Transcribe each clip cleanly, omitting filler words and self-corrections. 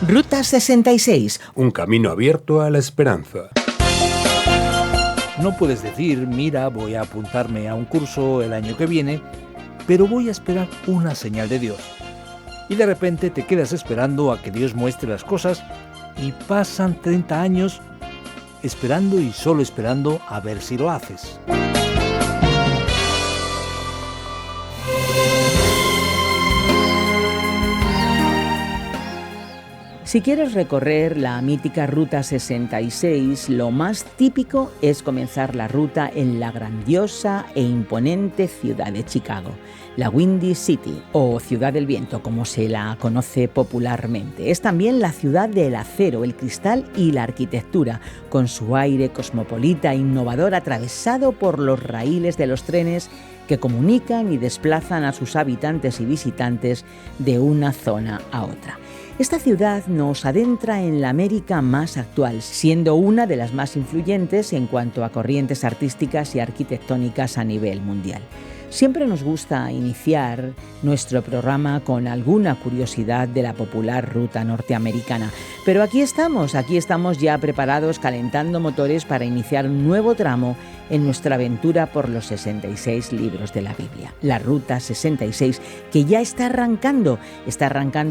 Ruta 66. Un camino abierto a la esperanza. No puedes decir, mira, voy a apuntarme a un curso el año que viene, pero voy a esperar una señal de Dios. Y de repente te quedas esperando a que Dios muestre las cosas y pasan 30 años esperando y solo esperando a ver si lo haces. Si quieres recorrer la mítica Ruta 66, lo más típico es comenzar la ruta en la grandiosa e imponente ciudad de Chicago, la Windy City, o Ciudad del Viento, como se la conoce popularmente. Es también la ciudad del acero, el cristal y la arquitectura, con su aire cosmopolita e innovador atravesado por los raíles de los trenes que comunican y desplazan a sus habitantes y visitantes de una zona a otra. Esta ciudad nos adentra en la América más actual, siendo una de las más influyentes en cuanto a corrientes artísticas y arquitectónicas a nivel mundial. Siempre nos gusta iniciar nuestro programa con alguna curiosidad de la popular ruta norteamericana. Pero aquí estamos ya preparados, calentando motores para iniciar un nuevo tramo en nuestra aventura por los 66 libros de la Biblia. La Ruta 66, que ya está arrancando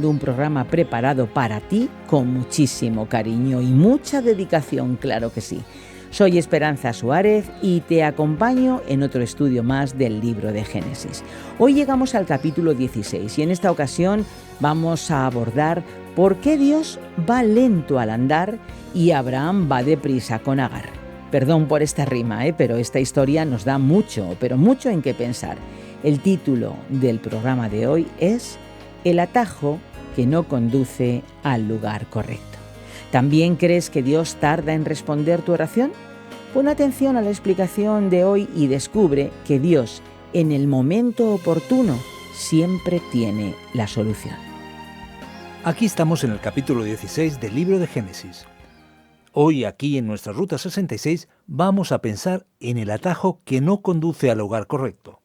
un programa preparado para ti con muchísimo cariño y mucha dedicación, claro que sí. Soy Esperanza Suárez y te acompaño en otro estudio más del libro de Génesis. Hoy llegamos al capítulo 16 y en esta ocasión vamos a abordar por qué Dios va lento al andar y Abraham va deprisa con Agar. Perdón por esta rima, pero esta historia nos da mucho en qué pensar. El título del programa de hoy es El atajo que no conduce al lugar correcto. ¿También crees que Dios tarda en responder tu oración? Pon atención a la explicación de hoy y descubre que Dios, en el momento oportuno, siempre tiene la solución. Aquí estamos en el capítulo 16 del libro de Génesis. Hoy, aquí en nuestra Ruta 66, vamos a pensar en el atajo que no conduce al lugar correcto.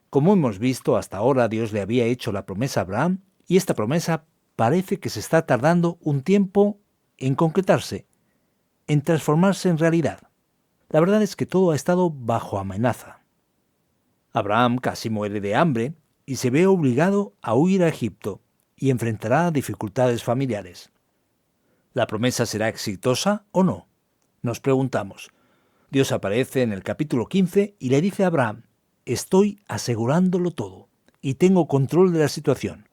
Como hemos visto, hasta ahora Dios le había hecho la promesa a Abraham y esta promesa parece que se está tardando un tiempo en concretarse, en transformarse en realidad. La verdad es que todo ha estado bajo amenaza. Abraham casi muere de hambre y se ve obligado a huir a Egipto y enfrentará dificultades familiares. ¿La promesa será exitosa o no? Nos preguntamos. Dios aparece en el capítulo 15 y le dice a Abraham: estoy asegurándolo todo y tengo control de la situación.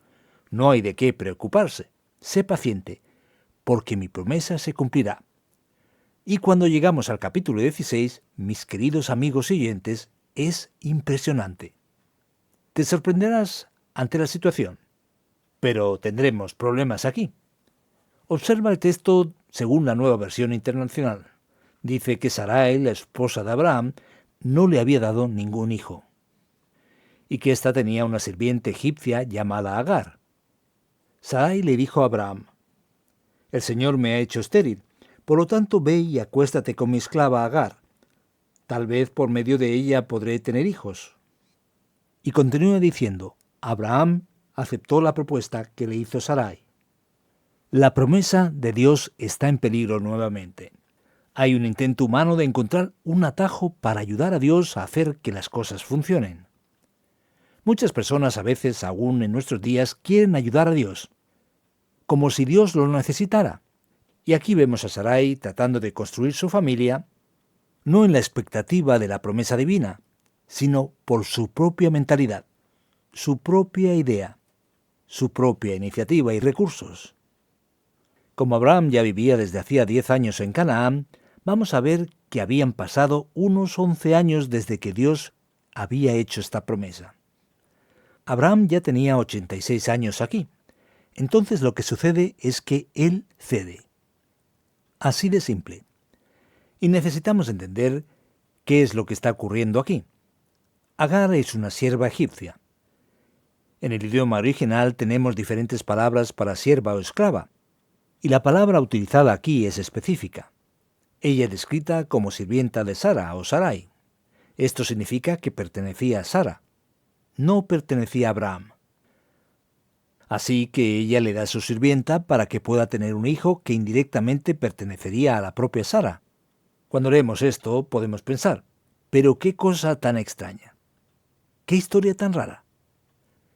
No hay de qué preocuparse. Sé paciente, porque mi promesa se cumplirá. Y cuando llegamos al capítulo 16, mis queridos amigos y oyentes, es impresionante. Te sorprenderás ante la situación, pero tendremos problemas aquí. Observa el texto según la Nueva Versión Internacional. Dice que Sarai, la esposa de Abraham, no le había dado ningún hijo, y que ésta tenía una sirviente egipcia llamada Agar. Sarai le dijo a Abraham: el Señor me ha hecho estéril, por lo tanto ve y acuéstate con mi esclava Agar. Tal vez por medio de ella podré tener hijos. Y continúa diciendo: Abraham aceptó la propuesta que le hizo Sarai. La promesa de Dios está en peligro nuevamente. Hay un intento humano de encontrar un atajo para ayudar a Dios a hacer que las cosas funcionen. Muchas personas a veces, aún en nuestros días, quieren ayudar a Dios, como si Dios lo necesitara. Y aquí vemos a Sarai tratando de construir su familia, no en la expectativa de la promesa divina, sino por su propia mentalidad, su propia idea, su propia iniciativa y recursos. Como Abraham ya vivía desde hacía 10 años en Canaán, vamos a ver que habían pasado unos 11 años desde que Dios había hecho esta promesa. Abraham ya tenía 86 años aquí. Entonces lo que sucede es que él cede. Así de simple. Y necesitamos entender qué es lo que está ocurriendo aquí. Agar es una sierva egipcia. En el idioma original tenemos diferentes palabras para sierva o esclava, y la palabra utilizada aquí es específica. Ella es descrita como sirvienta de Sara o Sarai. Esto significa que pertenecía a Sara. No pertenecía a Abraham. Así que ella le da a su sirvienta para que pueda tener un hijo que indirectamente pertenecería a la propia Sara. Cuando leemos esto podemos pensar, pero qué cosa tan extraña, qué historia tan rara,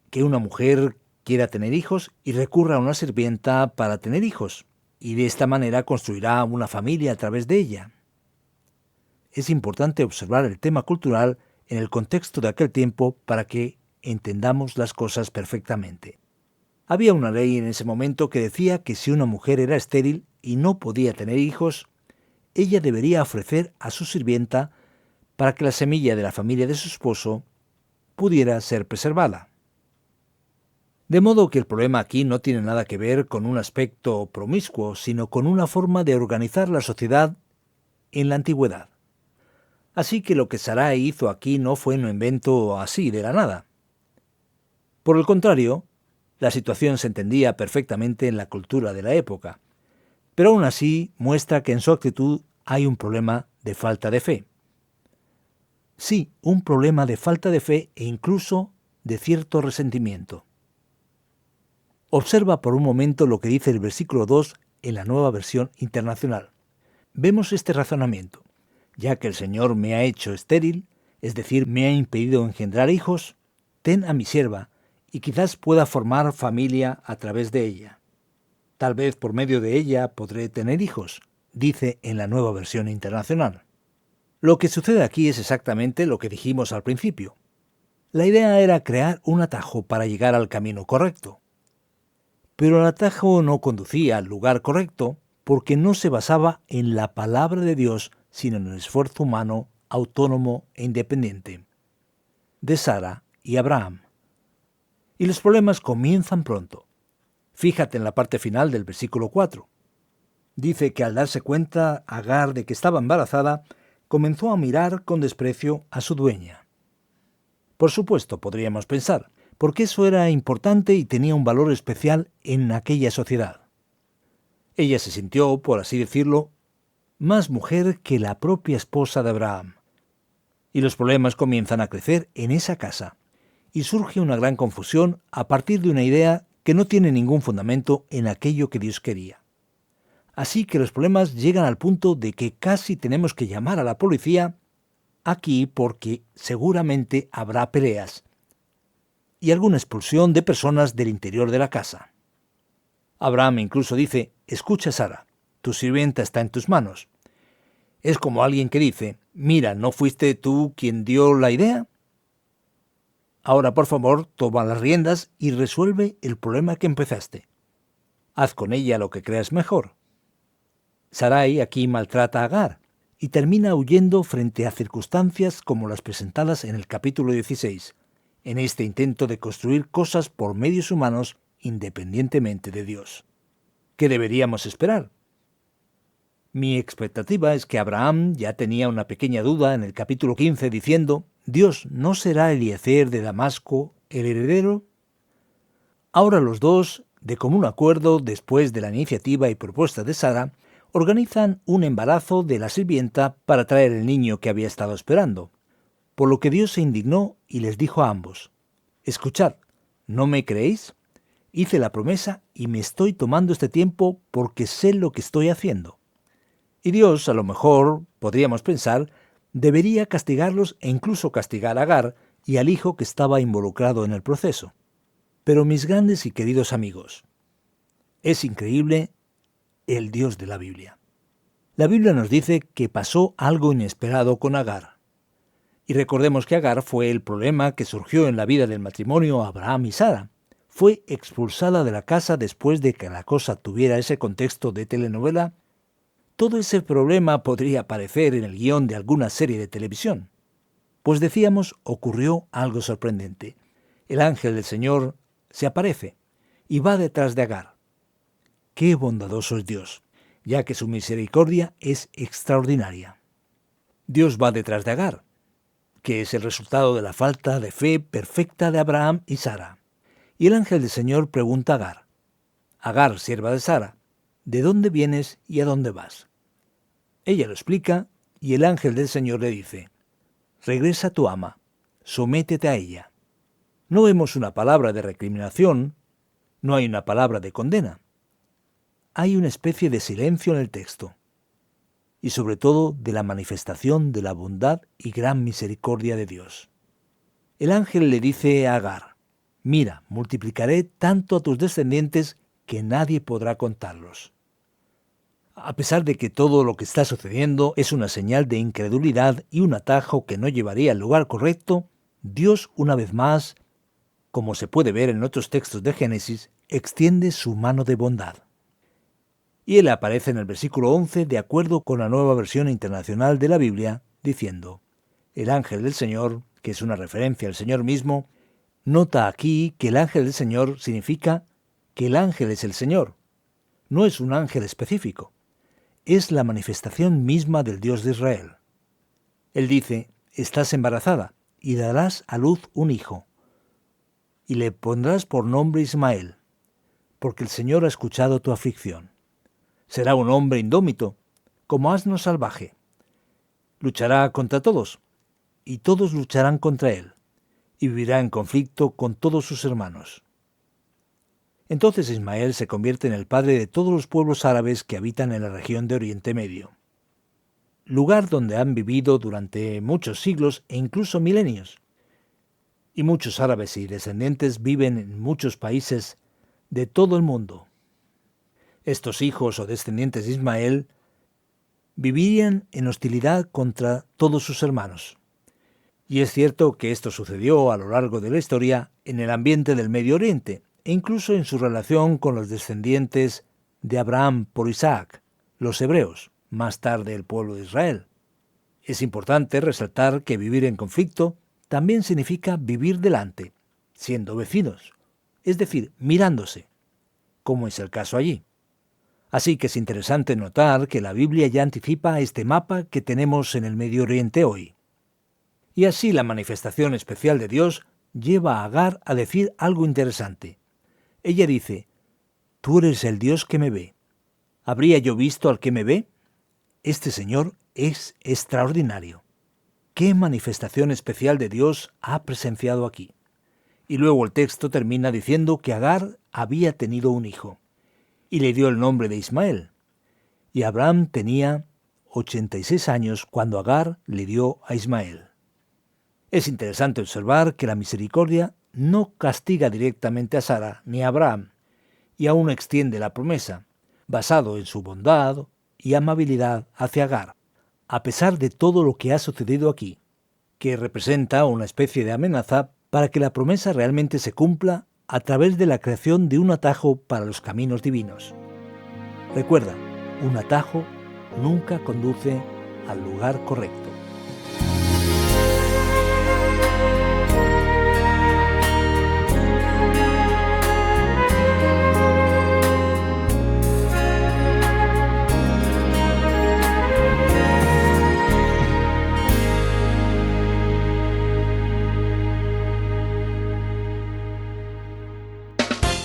que una mujer quiera tener hijos y recurra a una sirvienta para tener hijos, y de esta manera construirá una familia a través de ella. Es importante observar el tema cultural en el contexto de aquel tiempo para que entendamos las cosas perfectamente. Había una ley en ese momento que decía que si una mujer era estéril y no podía tener hijos, ella debería ofrecer a su sirvienta para que la semilla de la familia de su esposo pudiera ser preservada. De modo que el problema aquí no tiene nada que ver con un aspecto promiscuo, sino con una forma de organizar la sociedad en la antigüedad. Así que lo que Sarai hizo aquí no fue un invento así de la nada. Por el contrario, la situación se entendía perfectamente en la cultura de la época, pero aún así muestra que en su actitud hay un problema de falta de fe. Sí, un problema de falta de fe e incluso de cierto resentimiento. Observa por un momento lo que dice el versículo 2 en la Nueva Versión Internacional. Vemos este razonamiento. Ya que el Señor me ha hecho estéril, es decir, me ha impedido engendrar hijos, ten a mi sierva, y quizás pueda formar familia a través de ella. Tal vez por medio de ella podré tener hijos, dice en la Nueva Versión Internacional. Lo que sucede aquí es exactamente lo que dijimos al principio. La idea era crear un atajo para llegar al camino correcto. Pero el atajo no conducía al lugar correcto porque no se basaba en la palabra de Dios, sino en el esfuerzo humano, autónomo e independiente, de Sara y Abraham. Y los problemas comienzan pronto. Fíjate en la parte final del versículo 4. Dice que al darse cuenta Agar de que estaba embarazada, comenzó a mirar con desprecio a su dueña. Por supuesto, podríamos pensar, porque eso era importante y tenía un valor especial en aquella sociedad. Ella se sintió, por así decirlo, más mujer que la propia esposa de Abraham. Y los problemas comienzan a crecer en esa casa, y surge una gran confusión a partir de una idea que no tiene ningún fundamento en aquello que Dios quería. Así que los problemas llegan al punto de que casi tenemos que llamar a la policía aquí porque seguramente habrá peleas y alguna expulsión de personas del interior de la casa. Abraham incluso dice, escucha Sara, tu sirvienta está en tus manos. Es como alguien que dice, mira, ¿no fuiste tú quien dio la idea? Ahora, por favor, toma las riendas y resuelve el problema que empezaste. Haz con ella lo que creas mejor. Sarai aquí maltrata a Agar y termina huyendo frente a circunstancias como las presentadas en el capítulo 16, en este intento de construir cosas por medios humanos independientemente de Dios. ¿Qué deberíamos esperar? Mi expectativa es que Abraham ya tenía una pequeña duda en el capítulo 15 diciendo, ¿Dios no será Eliezer de Damasco el heredero? Ahora los dos, de común acuerdo, después de la iniciativa y propuesta de Sara, organizan un embarazo de la sirvienta para traer el niño que había estado esperando. Por lo que Dios se indignó y les dijo a ambos, escuchad, ¿no me creéis? Hice la promesa y me estoy tomando este tiempo porque sé lo que estoy haciendo. Y Dios, a lo mejor, podríamos pensar, debería castigarlos e incluso castigar a Agar y al hijo que estaba involucrado en el proceso. Pero mis grandes y queridos amigos, es increíble el Dios de la Biblia. La Biblia nos dice que pasó algo inesperado con Agar. Y recordemos que Agar fue el problema que surgió en la vida del matrimonio Abraham y Sara. Fue expulsada de la casa después de que la cosa tuviera ese contexto de telenovela. Todo ese problema podría aparecer en el guión de alguna serie de televisión. Pues decíamos, ocurrió algo sorprendente. El ángel del Señor se aparece y va detrás de Agar. ¡Qué bondadoso es Dios! Ya que su misericordia es extraordinaria. Dios va detrás de Agar, que es el resultado de la falta de fe perfecta de Abraham y Sara. Y el ángel del Señor pregunta a Agar, Agar, sierva de Sara, ¿de dónde vienes y a dónde vas? Ella lo explica y el ángel del Señor le dice, regresa a tu ama, sométete a ella. No vemos una palabra de recriminación, No hay una palabra de condena. Hay una especie de silencio en el texto, y sobre todo de la manifestación de la bondad y gran misericordia de Dios. El ángel le dice a Agar: mira, multiplicaré tanto a tus descendientes que nadie podrá contarlos. A pesar de que todo lo que está sucediendo es una señal de incredulidad y un atajo que no llevaría al lugar correcto, Dios, una vez más, como se puede ver en otros textos de Génesis, extiende su mano de bondad. Y él aparece en el versículo 11 de acuerdo con la Nueva Versión Internacional de la Biblia, diciendo: el ángel del Señor, que es una referencia al Señor mismo, nota aquí que el ángel del Señor significa que el ángel es el Señor. No es un ángel específico. Es la manifestación misma del Dios de Israel. Él dice: estás embarazada y darás a luz un hijo, y le pondrás por nombre Ismael, porque el Señor ha escuchado tu aflicción. Será un hombre indómito, como asno salvaje. Luchará contra todos, y todos lucharán contra él, y vivirá en conflicto con todos sus hermanos. Entonces Ismael se convierte en el padre de todos los pueblos árabes que habitan en la región de Oriente Medio, lugar donde han vivido durante muchos siglos e incluso milenios. Y muchos árabes y descendientes viven en muchos países de todo el mundo. Estos hijos o descendientes de Ismael vivían en hostilidad contra todos sus hermanos. Y es cierto que esto sucedió a lo largo de la historia en el ambiente del Medio Oriente, e incluso en su relación con los descendientes de Abraham por Isaac, los hebreos, más tarde el pueblo de Israel. Es importante resaltar que vivir en conflicto también significa vivir delante, siendo vecinos, es decir, mirándose, como es el caso allí. Así que es interesante notar que la Biblia ya anticipa este mapa que tenemos en el Medio Oriente hoy. Y así la manifestación especial de Dios lleva a Agar a decir algo interesante. Ella dice: tú eres el Dios que me ve. ¿Habría yo visto al que me ve? Este Señor es extraordinario. ¿Qué manifestación especial de Dios ha presenciado aquí? Y luego el texto termina diciendo que Agar había tenido un hijo, y le dio el nombre de Ismael. Y Abraham tenía 86 años cuando Agar le dio a Ismael. Es interesante observar que la misericordia no castiga directamente a Sara ni a Abraham, y aún extiende la promesa, basado en su bondad y amabilidad hacia Agar, a pesar de todo lo que ha sucedido aquí, que representa una especie de amenaza para que la promesa realmente se cumpla a través de la creación de un atajo para los caminos divinos. Recuerda, un atajo nunca conduce al lugar correcto.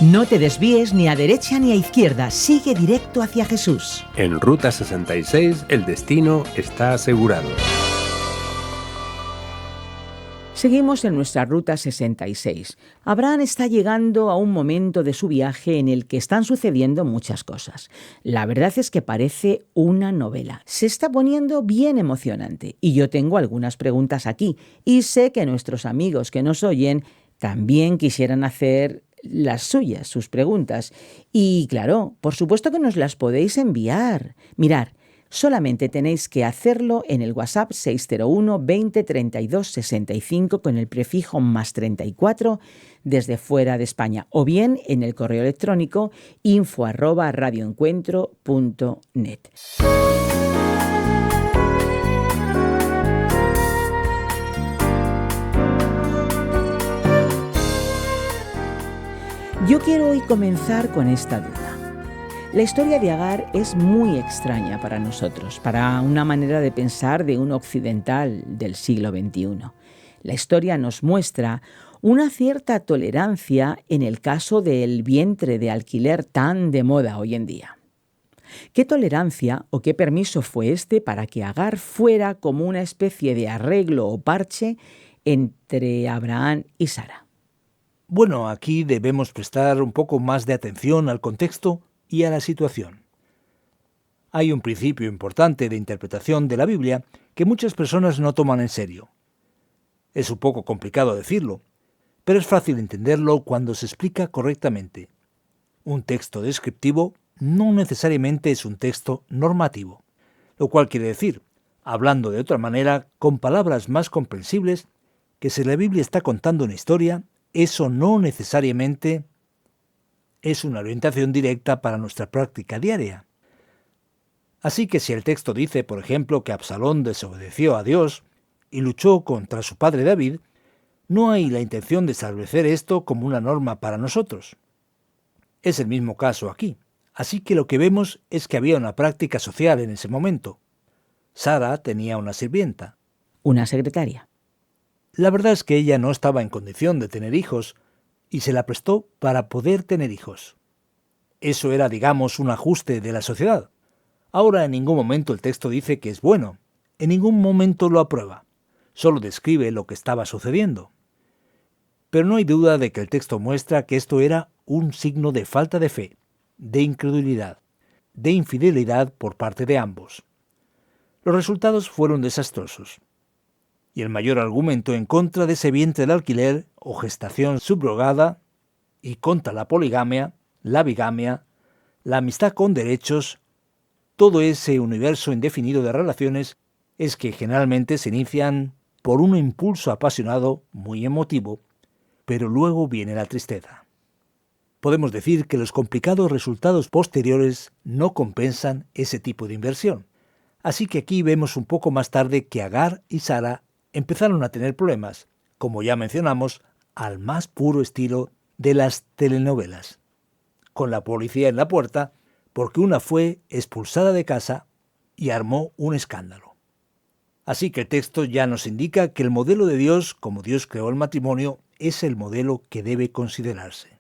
No te desvíes ni a derecha ni a izquierda, sigue directo hacia Jesús. En Ruta 66 el destino está asegurado. Seguimos en nuestra Ruta 66. Abraham está llegando a un momento de su viaje en el que están sucediendo muchas cosas. La verdad es que parece una novela. Se está poniendo bien emocionante y yo tengo algunas preguntas aquí y sé que nuestros amigos que nos oyen también quisieran hacer las suyas, sus preguntas. Y claro, por supuesto que nos las podéis enviar. Mirar, solamente tenéis que hacerlo en el WhatsApp 601 20 32 65 con el prefijo +34 desde fuera de España, o bien en el correo electrónico info@radioencuentro.net. Yo quiero hoy comenzar con esta duda. La historia de Agar es muy extraña para nosotros, para una manera de pensar de un occidental del siglo XXI. La historia nos muestra una cierta tolerancia en el caso del vientre de alquiler tan de moda hoy en día. ¿Qué tolerancia o qué permiso fue este para que Agar fuera como una especie de arreglo o parche entre Abraham y Sara? Bueno, aquí debemos prestar un poco más de atención al contexto y a la situación. Hay un principio importante de interpretación de la Biblia que muchas personas no toman en serio. Es un poco complicado decirlo, pero es fácil entenderlo cuando se explica correctamente. Un texto descriptivo no necesariamente es un texto normativo, lo cual quiere decir, hablando de otra manera, con palabras más comprensibles, que si la Biblia está contando una historia, eso no necesariamente es una orientación directa para nuestra práctica diaria. Así que si el texto dice, por ejemplo, que Absalón desobedeció a Dios y luchó contra su padre David, no hay la intención de establecer esto como una norma para nosotros. Es el mismo caso aquí. Así que lo que vemos es que había una práctica social en ese momento. Sara tenía una sirvienta. Una secretaria. La verdad es que ella no estaba en condición de tener hijos y se la prestó para poder tener hijos. Eso era, digamos, un ajuste de la sociedad. Ahora en ningún momento el texto dice que es bueno. En ningún momento lo aprueba. Solo describe lo que estaba sucediendo. Pero no hay duda de que el texto muestra que esto era un signo de falta de fe, de incredulidad, de infidelidad por parte de ambos. Los resultados fueron desastrosos. Y el mayor argumento en contra de ese vientre de alquiler o gestación subrogada y contra la poligamia, la bigamia, la amistad con derechos, todo ese universo indefinido de relaciones es que generalmente se inician por un impulso apasionado, muy emotivo, pero luego viene la tristeza. Podemos decir que los complicados resultados posteriores no compensan ese tipo de inversión. Así que aquí vemos un poco más tarde que Agar y Sara empezaron a tener problemas, como ya mencionamos, al más puro estilo de las telenovelas, con la policía en la puerta, porque una fue expulsada de casa y armó un escándalo. Así que el texto ya nos indica que el modelo de Dios, como Dios creó el matrimonio, es el modelo que debe considerarse.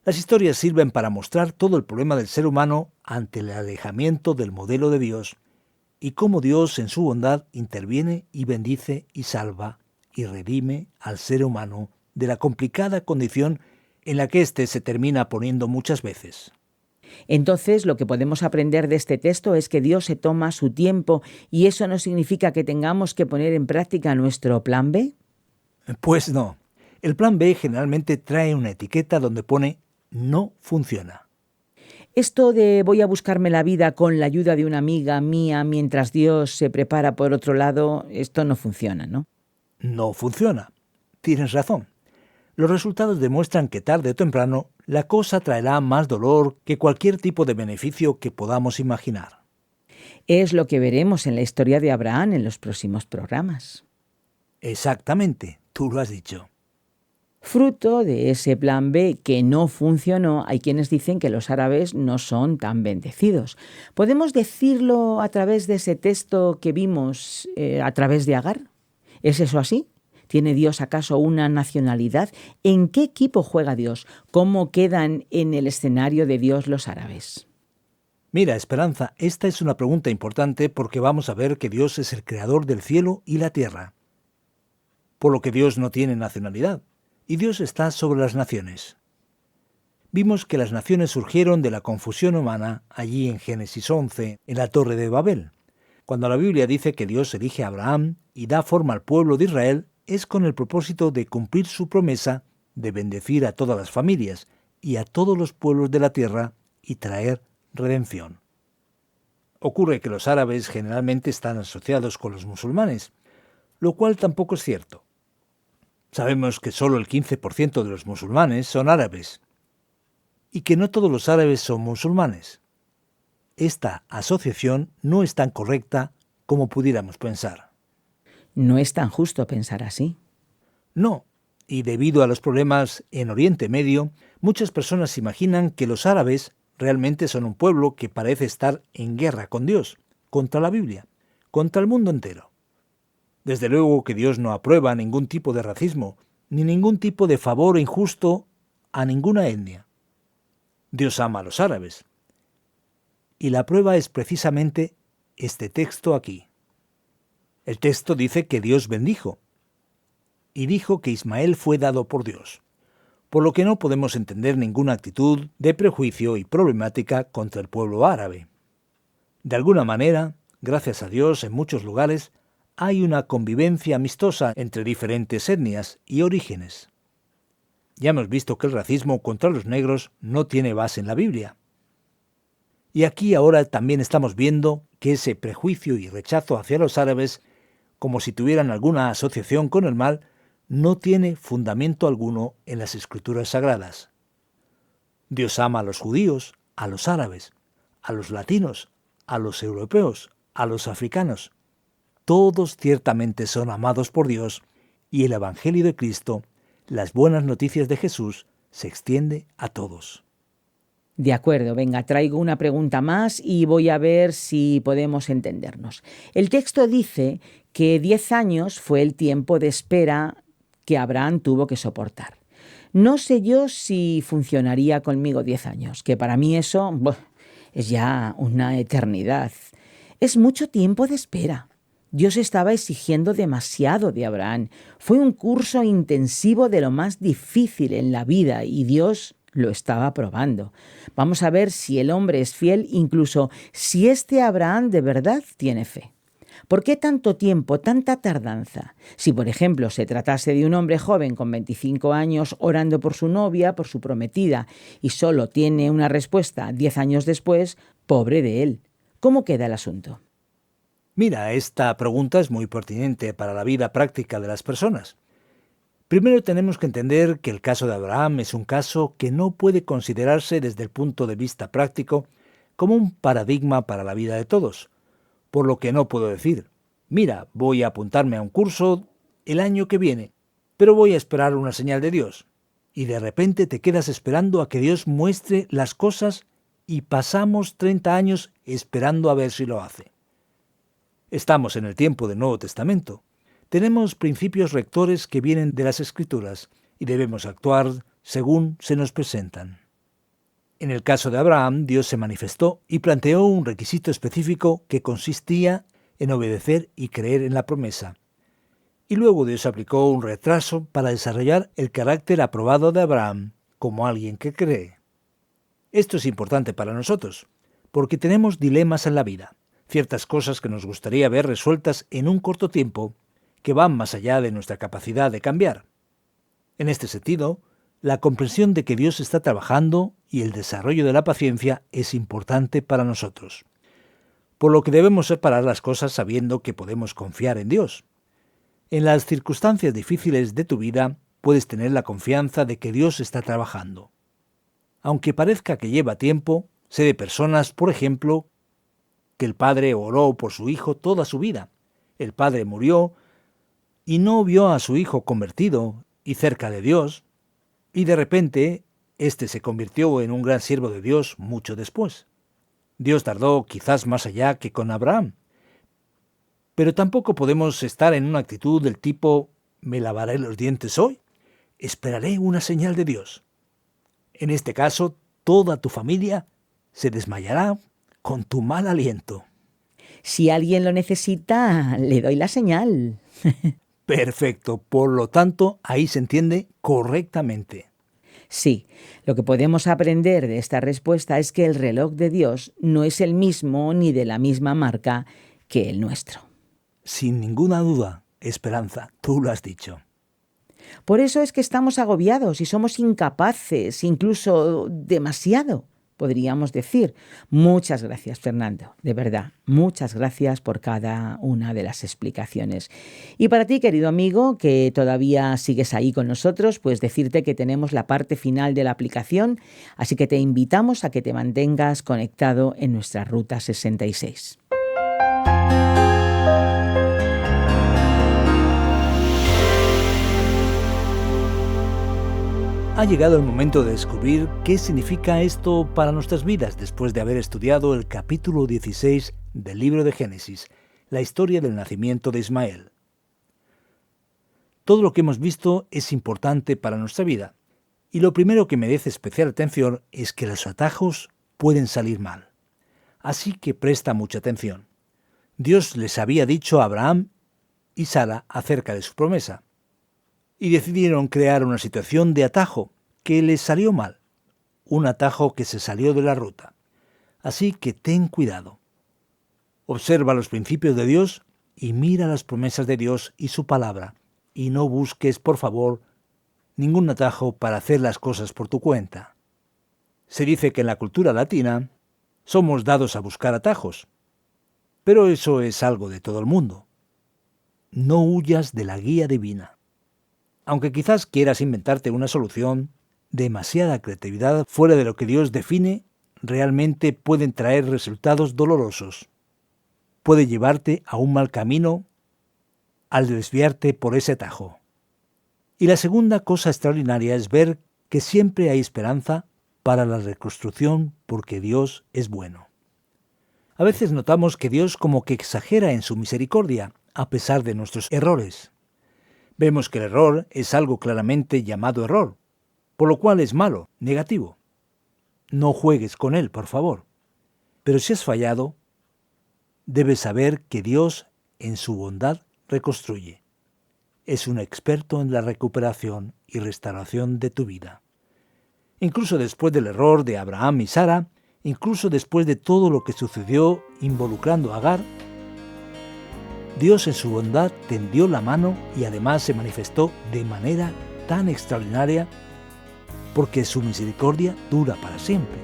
Las historias sirven para mostrar todo el problema del ser humano ante el alejamiento del modelo de Dios y cómo Dios en su bondad interviene y bendice y salva y redime al ser humano de la complicada condición en la que éste se termina poniendo muchas veces. Entonces, lo que podemos aprender de este texto es que Dios se toma su tiempo y eso no significa que tengamos que poner en práctica nuestro plan B. Pues no. El plan B generalmente trae una etiqueta donde pone no funciona. Esto de voy a buscarme la vida con la ayuda de una amiga mía mientras Dios se prepara por otro lado, esto no funciona, ¿no? No funciona. Tienes razón. Los resultados demuestran que tarde o temprano la cosa traerá más dolor que cualquier tipo de beneficio que podamos imaginar. Es lo que veremos en la historia de Abraham en los próximos programas. Exactamente, tú lo has dicho. Fruto de ese plan B que no funcionó, hay quienes dicen que los árabes no son tan bendecidos. ¿Podemos decirlo a través de ese texto que vimos a través de Agar? ¿Es eso así? ¿Tiene Dios acaso una nacionalidad? ¿En qué equipo juega Dios? ¿Cómo quedan en el escenario de Dios los árabes? Mira, Esperanza, esta es una pregunta importante porque vamos a ver que Dios es el creador del cielo y la tierra. Por lo que Dios no tiene nacionalidad. Y Dios está sobre las naciones. Vimos que las naciones surgieron de la confusión humana allí en Génesis 11, en la Torre de Babel. Cuando la Biblia dice que Dios elige a Abraham y da forma al pueblo de Israel, es con el propósito de cumplir su promesa de bendecir a todas las familias y a todos los pueblos de la tierra y traer redención. Ocurre que los árabes generalmente están asociados con los musulmanes, lo cual tampoco es cierto. Sabemos que solo el 15% de los musulmanes son árabes y que no todos los árabes son musulmanes. Esta asociación no es tan correcta como pudiéramos pensar. No es tan justo pensar así. No, y debido a los problemas en Oriente Medio, muchas personas imaginan que los árabes realmente son un pueblo que parece estar en guerra con Dios, contra la Biblia, contra el mundo entero. Desde luego que Dios no aprueba ningún tipo de racismo, ni ningún tipo de favor injusto a ninguna etnia. Dios ama a los árabes. Y la prueba es precisamente este texto aquí. El texto dice que Dios bendijo. y dijo que Ismael fue dado por Dios, por lo que no podemos entender ninguna actitud de prejuicio y problemática contra el pueblo árabe. De alguna manera, gracias a Dios, en muchos lugares hay una convivencia amistosa entre diferentes etnias y orígenes. Ya hemos visto que el racismo contra los negros no tiene base en la Biblia. Y aquí ahora también estamos viendo que ese prejuicio y rechazo hacia los árabes, como si tuvieran alguna asociación con el mal, no tiene fundamento alguno en las Escrituras Sagradas. Dios ama a los judíos, a los árabes, a los latinos, a los europeos, a los africanos. Todos ciertamente son amados por Dios, y el Evangelio de Cristo, las buenas noticias de Jesús, se extiende a todos. De acuerdo, venga, traigo una pregunta más y voy a ver si podemos entendernos. El texto dice que 10 años fue el tiempo de espera que Abraham tuvo que soportar. No sé yo si funcionaría conmigo 10 años, que para mí eso es ya una eternidad. Es mucho tiempo de espera. Dios estaba exigiendo demasiado de Abraham. Fue un curso intensivo de lo más difícil en la vida y Dios lo estaba probando. Vamos a ver si el hombre es fiel, incluso si este Abraham de verdad tiene fe. ¿Por qué tanto tiempo, tanta tardanza? Si, por ejemplo, se tratase de un hombre joven con 25 años orando por su novia, por su prometida, y solo tiene una respuesta 10 años después, pobre de él. ¿Cómo queda el asunto? Mira, esta pregunta es muy pertinente para la vida práctica de las personas. Primero tenemos que entender que el caso de Abraham es un caso que no puede considerarse desde el punto de vista práctico como un paradigma para la vida de todos, por lo que no puedo decir, mira, voy a apuntarme a un curso el año que viene, pero voy a esperar una señal de Dios. Y de repente te quedas esperando a que Dios muestre las cosas y pasamos 30 años esperando a ver si lo hace. Estamos en el tiempo del Nuevo Testamento. Tenemos principios rectores que vienen de las Escrituras y debemos actuar según se nos presentan. En el caso de Abraham, Dios se manifestó y planteó un requisito específico que consistía en obedecer y creer en la promesa. Y luego Dios aplicó un retraso para desarrollar el carácter aprobado de Abraham como alguien que cree. Esto es importante para nosotros, porque tenemos dilemas en la vida, ciertas cosas que nos gustaría ver resueltas en un corto tiempo, que van más allá de nuestra capacidad de cambiar. En este sentido, la comprensión de que Dios está trabajando y el desarrollo de la paciencia es importante para nosotros. Por lo que debemos separar las cosas sabiendo que podemos confiar en Dios. En las circunstancias difíciles de tu vida puedes tener la confianza de que Dios está trabajando. Aunque parezca que lleva tiempo, sé de personas, por ejemplo, que el padre oró por su hijo toda su vida. El padre murió y no vio a su hijo convertido y cerca de Dios, y de repente, éste se convirtió en un gran siervo de Dios mucho después. Dios tardó quizás más allá que con Abraham. Pero tampoco podemos estar en una actitud del tipo, ¿me lavaré los dientes hoy? Esperaré una señal de Dios. En este caso, toda tu familia se desmayará con tu mal aliento. Si alguien lo necesita, le doy la señal. Perfecto, por lo tanto, ahí se entiende correctamente. Sí, lo que podemos aprender de esta respuesta es que el reloj de Dios no es el mismo ni de la misma marca que el nuestro. Sin ninguna duda, Esperanza, tú lo has dicho. Por eso es que estamos agobiados y somos incapaces, incluso demasiado, podríamos decir. Muchas gracias, Fernando, de verdad, muchas gracias por cada una de las explicaciones. Y para ti, querido amigo, que todavía sigues ahí con nosotros, pues decirte que tenemos la parte final de la aplicación, así que te invitamos a que te mantengas conectado en nuestra Ruta 66. Ha llegado el momento de descubrir qué significa esto para nuestras vidas después de haber estudiado el capítulo 16 del libro de Génesis, la historia del nacimiento de Ismael. Todo lo que hemos visto es importante para nuestra vida, y lo primero que merece especial atención es que los atajos pueden salir mal. Así que presta mucha atención. Dios les había dicho a Abraham y Sara acerca de su promesa. y decidieron crear una situación de atajo que les salió mal, un atajo que se salió de la ruta. Así que ten cuidado. Observa los principios de Dios y mira las promesas de Dios y su palabra, y no busques, por favor, ningún atajo para hacer las cosas por tu cuenta. Se dice que en la cultura latina somos dados a buscar atajos, pero eso es algo de todo el mundo. No huyas de la guía divina. Aunque quizás quieras inventarte una solución, demasiada creatividad fuera de lo que Dios define realmente pueden traer resultados dolorosos. Puede llevarte a un mal camino al desviarte por ese atajo. Y la segunda cosa extraordinaria es ver que siempre hay esperanza para la reconstrucción porque Dios es bueno. A veces notamos que Dios como que exagera en su misericordia a pesar de nuestros errores. Vemos que el error es algo claramente llamado error, por lo cual es malo, negativo. No juegues con él, por favor. Pero si has fallado, debes saber que Dios, en su bondad, reconstruye. Es un experto en la recuperación y restauración de tu vida. Incluso después del error de Abraham y Sara, incluso después de todo lo que sucedió involucrando a Agar, Dios en su bondad tendió la mano y además se manifestó de manera tan extraordinaria porque su misericordia dura para siempre.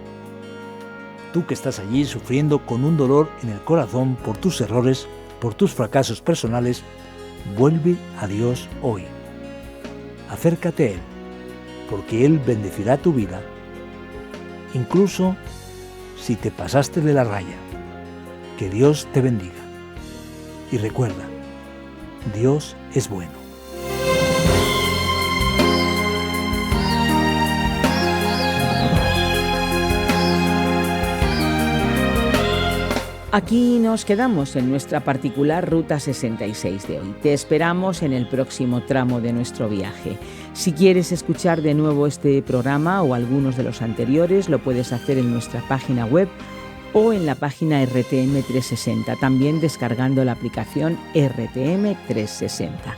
Tú que estás allí sufriendo con un dolor en el corazón por tus errores, por tus fracasos personales, vuelve a Dios hoy. Acércate a Él, porque Él bendecirá tu vida, incluso si te pasaste de la raya. Que Dios te bendiga. Y recuerda, Dios es bueno. Aquí nos quedamos en nuestra particular Ruta 66 de hoy. Te esperamos en el próximo tramo de nuestro viaje. Si quieres escuchar de nuevo este programa o algunos de los anteriores, lo puedes hacer en nuestra página web o en la página RTM 360, también descargando la aplicación RTM 360.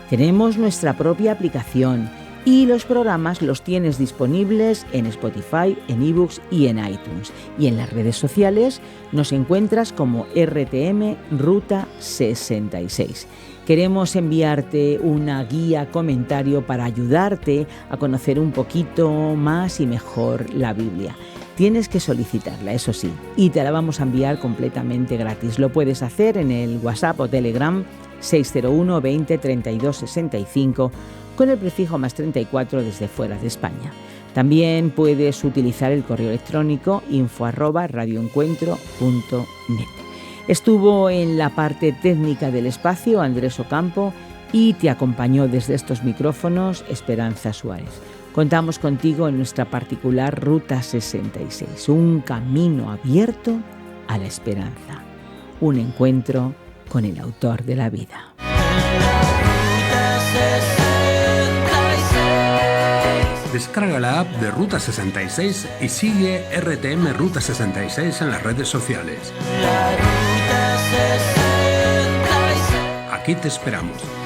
Tenemos nuestra propia aplicación y los programas los tienes disponibles en Spotify, en iBooks y en iTunes. Y en las redes sociales nos encuentras como RTM Ruta 66. Queremos enviarte una guía, comentario para ayudarte a conocer un poquito más y mejor la Biblia. Tienes que solicitarla, eso sí, y te la vamos a enviar completamente gratis. Lo puedes hacer en el WhatsApp o Telegram 601 20 32 65 con el prefijo más 34 desde fuera de España. También puedes utilizar el correo electrónico info@radioencuentro.net. Estuvo en la parte técnica del espacio Andrés Ocampo y te acompañó desde estos micrófonos Esperanza Suárez. Contamos contigo en nuestra particular Ruta 66, un camino abierto a la esperanza, un encuentro con el autor de la vida. Descarga la app de Ruta 66 y sigue RTM Ruta 66 en las redes sociales. Aquí te esperamos.